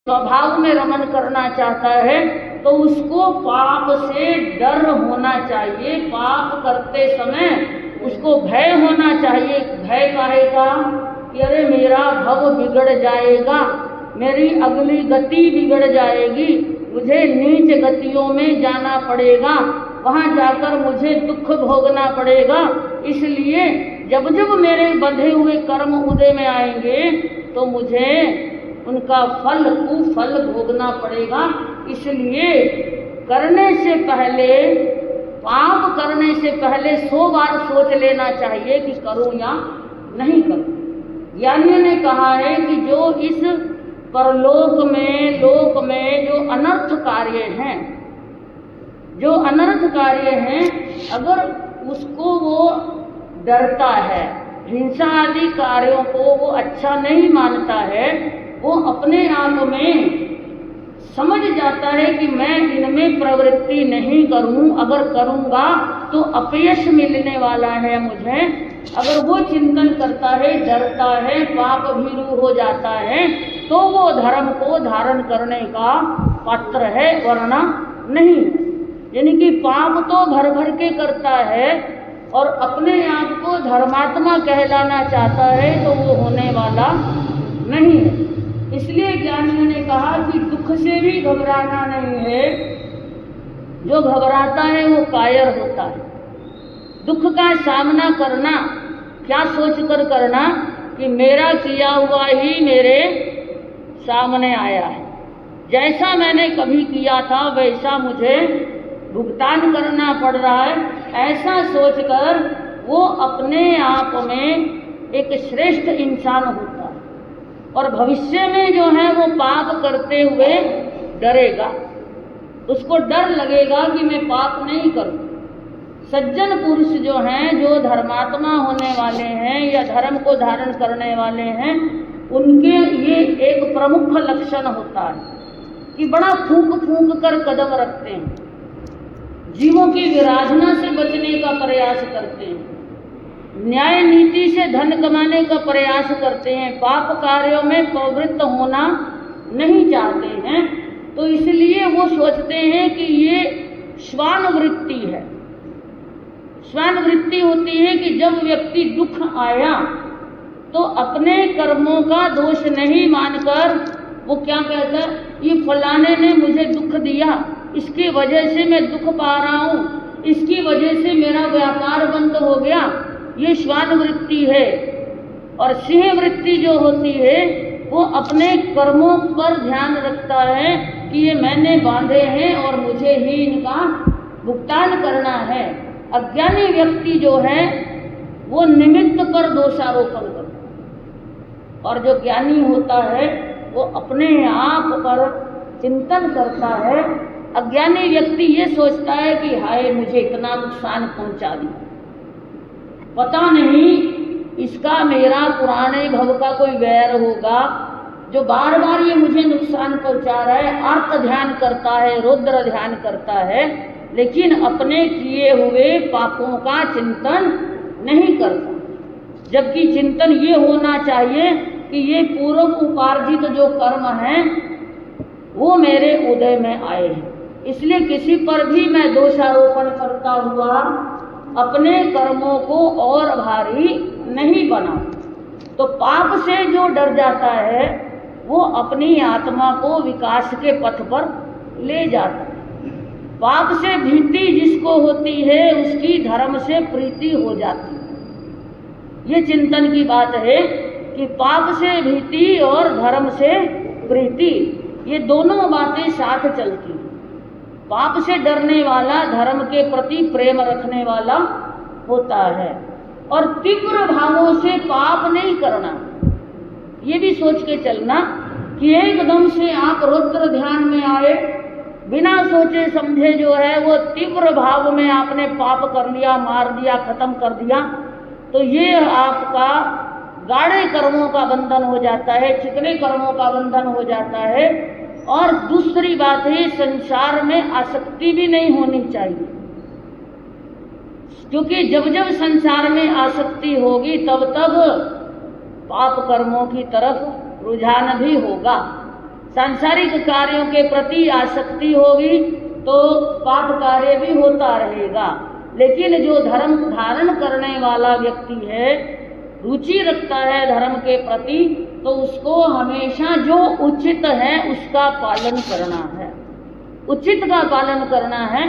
स्वभाव में रमन करना चाहता है तो उसको पाप से डर होना चाहिए। पाप करते समय उसको भय होना चाहिए। भय काहे का कि अरे मेरा भव बिगड़ जाएगा, मेरी अगली गति बिगड़ जाएगी, मुझे नीच गतियों में जाना पड़ेगा, वहाँ जाकर मुझे दुख भोगना पड़ेगा। इसलिए जब जब मेरे बंधे हुए कर्म उदय में आएंगे तो मुझे उनका फल कुफल भोगना पड़ेगा। इसलिए करने से पहले, पाप करने से पहले 100 बार सोच लेना चाहिए कि करूं या नहीं करूं। ज्ञानियों ने कहा है कि जो इस परलोक में, लोक में जो अनर्थ कार्य हैं, जो अनर्थ कार्य हैं, अगर उसको वो डरता है, हिंसा आदि कार्यों को वो अच्छा नहीं मानता है, वो अपने आप में समझ जाता है कि मैं इनमें प्रवृत्ति नहीं करूं, अगर करूंगा तो अपयश मिलने वाला है मुझे। अगर वो चिंतन करता है, डरता है, पाप भीरू हो जाता है, तो वो धर्म को धारण करने का पात्र है, वरना नहीं। यानी कि पाप तो भर भर के करता है और अपने आप को धर्मात्मा कहलाना चाहता है तो वो होने वाला नहीं है। इसलिए ज्ञानियों ने कहा कि दुख से भी घबराना नहीं है, जो घबराता है वो कायर होता है। दुख का सामना करना क्या सोचकर करना कि मेरा किया हुआ ही मेरे सामने आया है, जैसा मैंने कभी किया था वैसा मुझे भुगतान करना पड़ रहा है, ऐसा सोचकर वो अपने आप में एक श्रेष्ठ इंसान होता है। और भविष्य में जो है वो पाप करते हुए डरेगा, उसको डर लगेगा कि मैं पाप नहीं करूं। सज्जन पुरुष जो हैं, जो धर्मात्मा होने वाले हैं या धर्म को धारण करने वाले हैं, उनके ये एक प्रमुख लक्षण होता है कि बड़ा फूंक फूंक कर कदम रखते हैं, जीवों की विराधना से बचने का प्रयास करते हैं, न्याय नीति से धन कमाने का प्रयास करते हैं, पाप कार्यों में प्रवृत्त होना नहीं चाहते हैं। तो इसलिए वो सोचते हैं कि ये श्वान वृत्ति है। श्वान वृत्ति होती है कि जब व्यक्ति दुख आया तो अपने कर्मों का दोष नहीं मानकर वो क्या कहता है, ये फलाने ने मुझे दुख दिया, इसकी वजह से मैं दुख पा रहा हूँ, इसकी वजह से मेरा व्यापार बंद हो गया, ये श्वान वृत्ति है। और सिंह वृत्ति जो होती है वो अपने कर्मों पर ध्यान रखता है कि ये मैंने बांधे हैं और मुझे ही इनका भुगतान करना है। अज्ञानी व्यक्ति जो है वो निमित्त पर दोषारोपण करता है, और जो ज्ञानी होता है वो अपने आप पर चिंतन करता है। अज्ञानी व्यक्ति ये सोचता है कि हाय मुझे इतना नुकसान पहुंचा दिया, पता नहीं इसका मेरा पुराने भव का कोई वैर होगा जो बार बार ये मुझे नुकसान पहुंचा रहा है। अर्थ ध्यान करता है, रुद्र ध्यान करता है, लेकिन अपने किए हुए पापों का चिंतन नहीं करता। जबकि चिंतन ये होना चाहिए कि ये पूर्व उपार्जित जो कर्म हैं वो मेरे उदय में आए हैं, इसलिए किसी पर भी मैं दोषारोपण करता हुआ अपने कर्मों को और भारी नहीं बनाऊं। तो पाप से जो डर जाता है वो अपनी आत्मा को विकास के पथ पर ले जाता है। पाप से भीति जिसको होती है उसकी धर्म से प्रीति हो जाती है। ये चिंतन की बात है कि पाप से भीति और धर्म से प्रीति, ये दोनों बातें साथ चलती हैं। पाप से डरने वाला धर्म के प्रति प्रेम रखने वाला होता है, और तीव्र भावों से पाप नहीं करना। ये भी सोच के चलना कि एकदम से आप रुद्र ध्यान में आए, बिना सोचे समझे जो है वो तीव्र भाव में आपने पाप कर लिया, मार दिया, खत्म कर दिया, तो ये आपका गाढ़े कर्मों का बंधन हो जाता है, चिकने कर्मों का बंधन हो जाता है। और दूसरी बात है, संसार में आसक्ति भी नहीं होनी चाहिए, क्योंकि जब जब संसार में आसक्ति होगी तब तब पाप कर्मों की तरफ रुझान भी होगा। सांसारिक कार्यों के प्रति आसक्ति होगी तो पाप कार्य भी होता रहेगा। लेकिन जो धर्म धारण करने वाला व्यक्ति है, रुचि रखता है धर्म के प्रति, तो उसको हमेशा जो उचित है उसका पालन करना है, उचित का पालन करना है।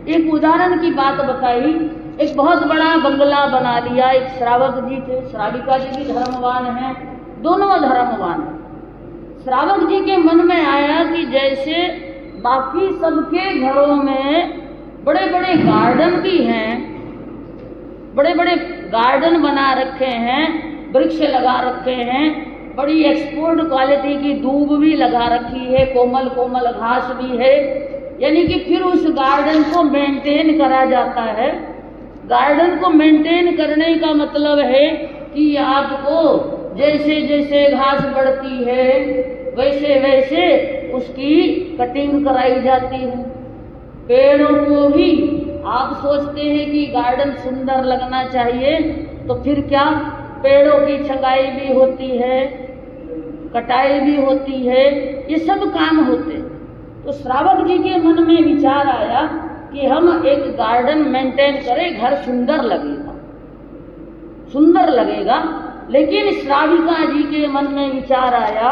एक उदाहरण की बात बताई, एक बहुत बड़ा बंगला बना लिया, एक श्रावक जी थे, श्राविका जी भी धर्मवान हैं, दोनों धर्मवान हैं। श्रावक जी के मन में आया कि जैसे बाकी सबके घरों में बड़े बड़े गार्डन भी हैं, बड़े बड़े गार्डन बना रखे हैं, वृक्ष लगा रखे हैं, बड़ी एक्सपोर्ट क्वालिटी की दूब भी लगा रखी है, कोमल कोमल घास भी है, यानी कि फिर उस गार्डन को मेंटेन करा जाता है। गार्डन को मेंटेन करने का मतलब है कि आपको जैसे जैसे घास बढ़ती है वैसे वैसे उसकी कटिंग कराई जाती है। पेड़ों को भी आप सोचते हैं कि गार्डन सुंदर लगना चाहिए, तो फिर क्या, पेड़ों की छंगाई भी होती है, कटाई भी होती है, ये सब काम होते हैं। तो श्रावक जी के मन में विचार आया कि हम एक गार्डन मेंटेन करें, घर सुंदर लगेगा, सुंदर लगेगा। लेकिन श्राविका जी के मन में विचार आया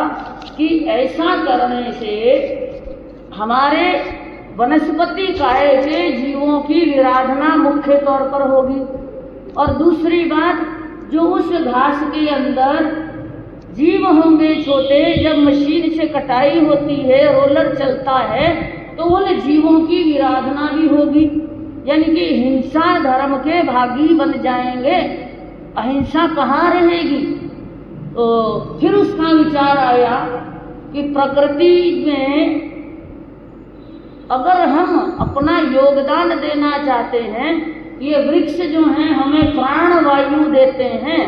कि ऐसा करने से हमारे वनस्पति काय के जीवों की विराधना मुख्य तौर पर होगी, और दूसरी बात, जो उस घास के अंदर जीव होंगे छोटे, जब मशीन से कटाई होती है, रोलर चलता है, तो उन जीवों की विराधना भी होगी, यानी कि हिंसा धर्म के भागी बन जाएंगे, अहिंसा कहाँ रहेगी। तो फिर उसका विचार आया कि प्रकृति में अगर हम अपना योगदान देना चाहते हैं, ये वृक्ष जो हैं हमें प्राण वायु देते हैं।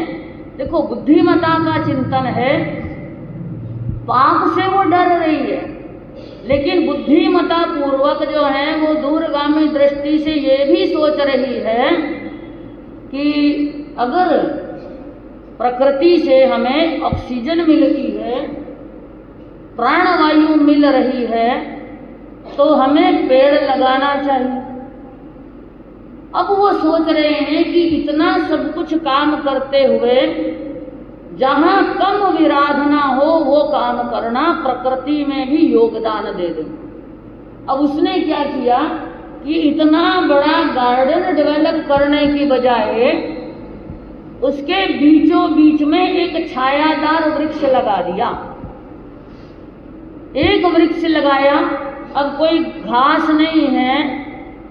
देखो, बुद्धिमता का चिंतन है, पाप से वो डर रही है, लेकिन बुद्धिमता पूर्वक जो है वो दूरगामी दृष्टि से ये भी सोच रही है कि अगर प्रकृति से हमें ऑक्सीजन मिलती है, प्राणवायु मिल रही है, तो हमें पेड़ लगाना चाहिए। अब वो सोच रहे हैं कि इतना सब कुछ काम करते हुए जहाँ कम विराधना हो वो काम करना, प्रकृति में भी योगदान दे दें। अब उसने क्या किया कि इतना बड़ा गार्डन डेवलप करने की बजाय उसके बीचों बीच में एक छायादार वृक्ष लगा दिया। एक वृक्ष लगाया, अब कोई घास नहीं है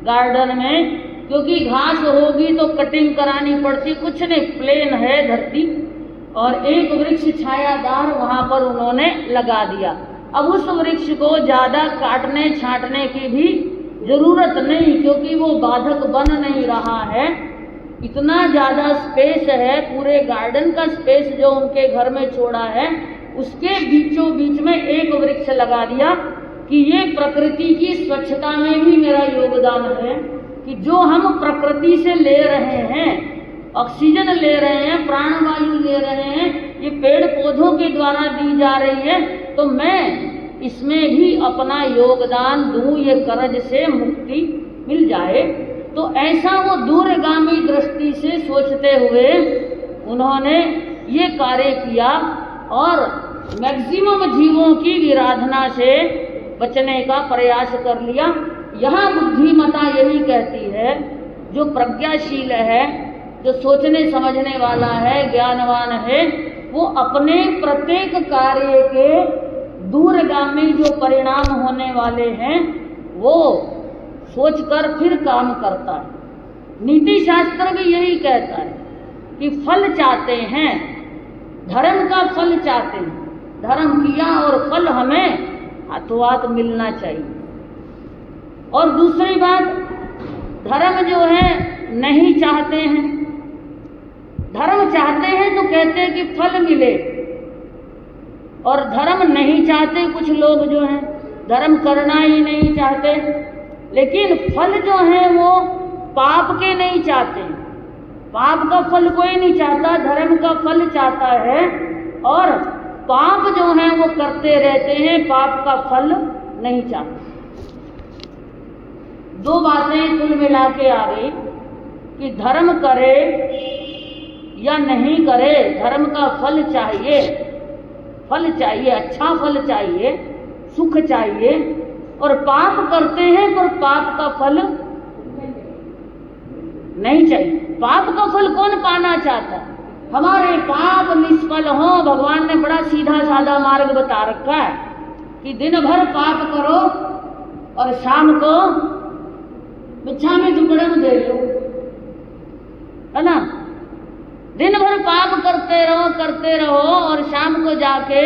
गार्डन में, क्योंकि घास होगी तो कटिंग करानी पड़ती, कुछ नहीं, प्लेन है धरती, और एक वृक्ष छायादार वहाँ पर उन्होंने लगा दिया। अब उस वृक्ष को ज़्यादा काटने छांटने की भी ज़रूरत नहीं, क्योंकि वो बाधक बन नहीं रहा है। इतना ज़्यादा स्पेस है, पूरे गार्डन का स्पेस जो उनके घर में छोड़ा है, उसके बीचों बीच में एक वृक्ष लगा दिया कि ये प्रकृति की स्वच्छता में भी मेरा योगदान है, कि जो हम प्रकृति से ले रहे हैं, ऑक्सीजन ले रहे हैं, प्राणवायु ले रहे हैं, ये पेड़ पौधों के द्वारा दी जा रही है, तो मैं इसमें भी अपना योगदान दूं, ये कर्ज से मुक्ति मिल जाए। तो ऐसा वो दूरगामी दृष्टि से सोचते हुए उन्होंने ये कार्य किया और मैक्सिमम जीवों की विराधना से बचने का प्रयास कर लिया। यहाँ बुद्धिमता यही कहती है, जो प्रज्ञाशील है, जो सोचने समझने वाला है, ज्ञानवान है, वो अपने प्रत्येक कार्य के दूरगामी जो परिणाम होने वाले हैं वो सोचकर फिर काम करता है। नीति शास्त्र भी यही कहता है कि फल चाहते हैं, धर्म का फल चाहते हैं, धर्म किया और फल हमें हाथों हाथ मिलना चाहिए। और दूसरी बात, धर्म जो है नहीं चाहते हैं, धर्म चाहते हैं तो कहते हैं कि फल मिले, और धर्म नहीं चाहते कुछ लोग जो हैं, धर्म करना ही नहीं चाहते, लेकिन फल जो है वो पाप के नहीं चाहते। पाप का फल कोई नहीं चाहता, धर्म का फल चाहता है। और पाप जो हैं वो करते रहते हैं, पाप का फल नहीं चाहते। दो बातें कुल मिला के आ गई कि धर्म करे या नहीं करे, धर्म का फल चाहिए, फल चाहिए, अच्छा फल चाहिए, सुख चाहिए, और पाप करते हैं पर पाप का फल नहीं चाहिए। पाप का फल कौन पाना चाहता है? हमारे पाप निष्फल हो, भगवान ने बड़ा सीधा साधा मार्ग बता रखा है कि दिन भर पाप करो और शाम को बिच्छा में दुकड़म दे लो, है ना। दिन भर पाप करते रहो और शाम को जाके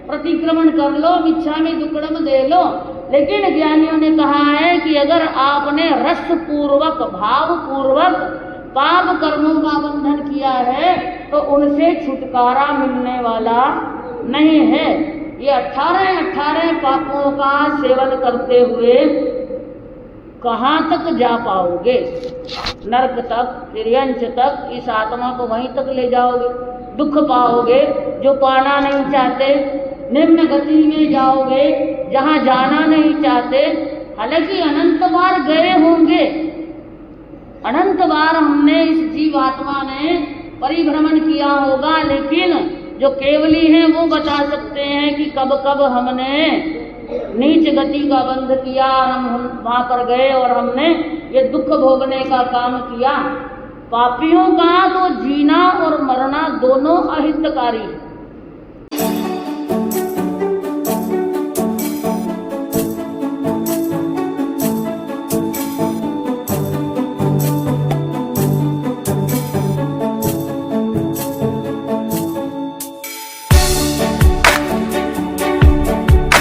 प्रतिक्रमण कर लो, बिच्छा में दुकड़म दे लो। लेकिन ज्ञानियों ने कहा है कि अगर आपने रस पूर्वक, भाव पूर्वक पाप कर्मों का बंधन किया है तो उनसे छुटकारा मिलने वाला नहीं है। ये 18 पापों का सेवन करते हुए कहाँ तक जा पाओगे? नरक तक, तिर्यंच तक, इस आत्मा को वहीं तक ले जाओगे, दुख पाओगे जो पाना नहीं चाहते, निम्न गति में जाओगे जहाँ जाना नहीं चाहते। हालांकि अनंत बार गए होंगे, अनंत बार हमने इस जीवात्मा ने परिभ्रमण किया होगा, लेकिन जो केवली हैं वो बता सकते हैं कि कब कब हमने नीच गति का बंध किया, हम वहाँ पर गए और हमने ये दुख भोगने का काम किया। पापियों का तो जीना और मरना दोनों अहितकारी है।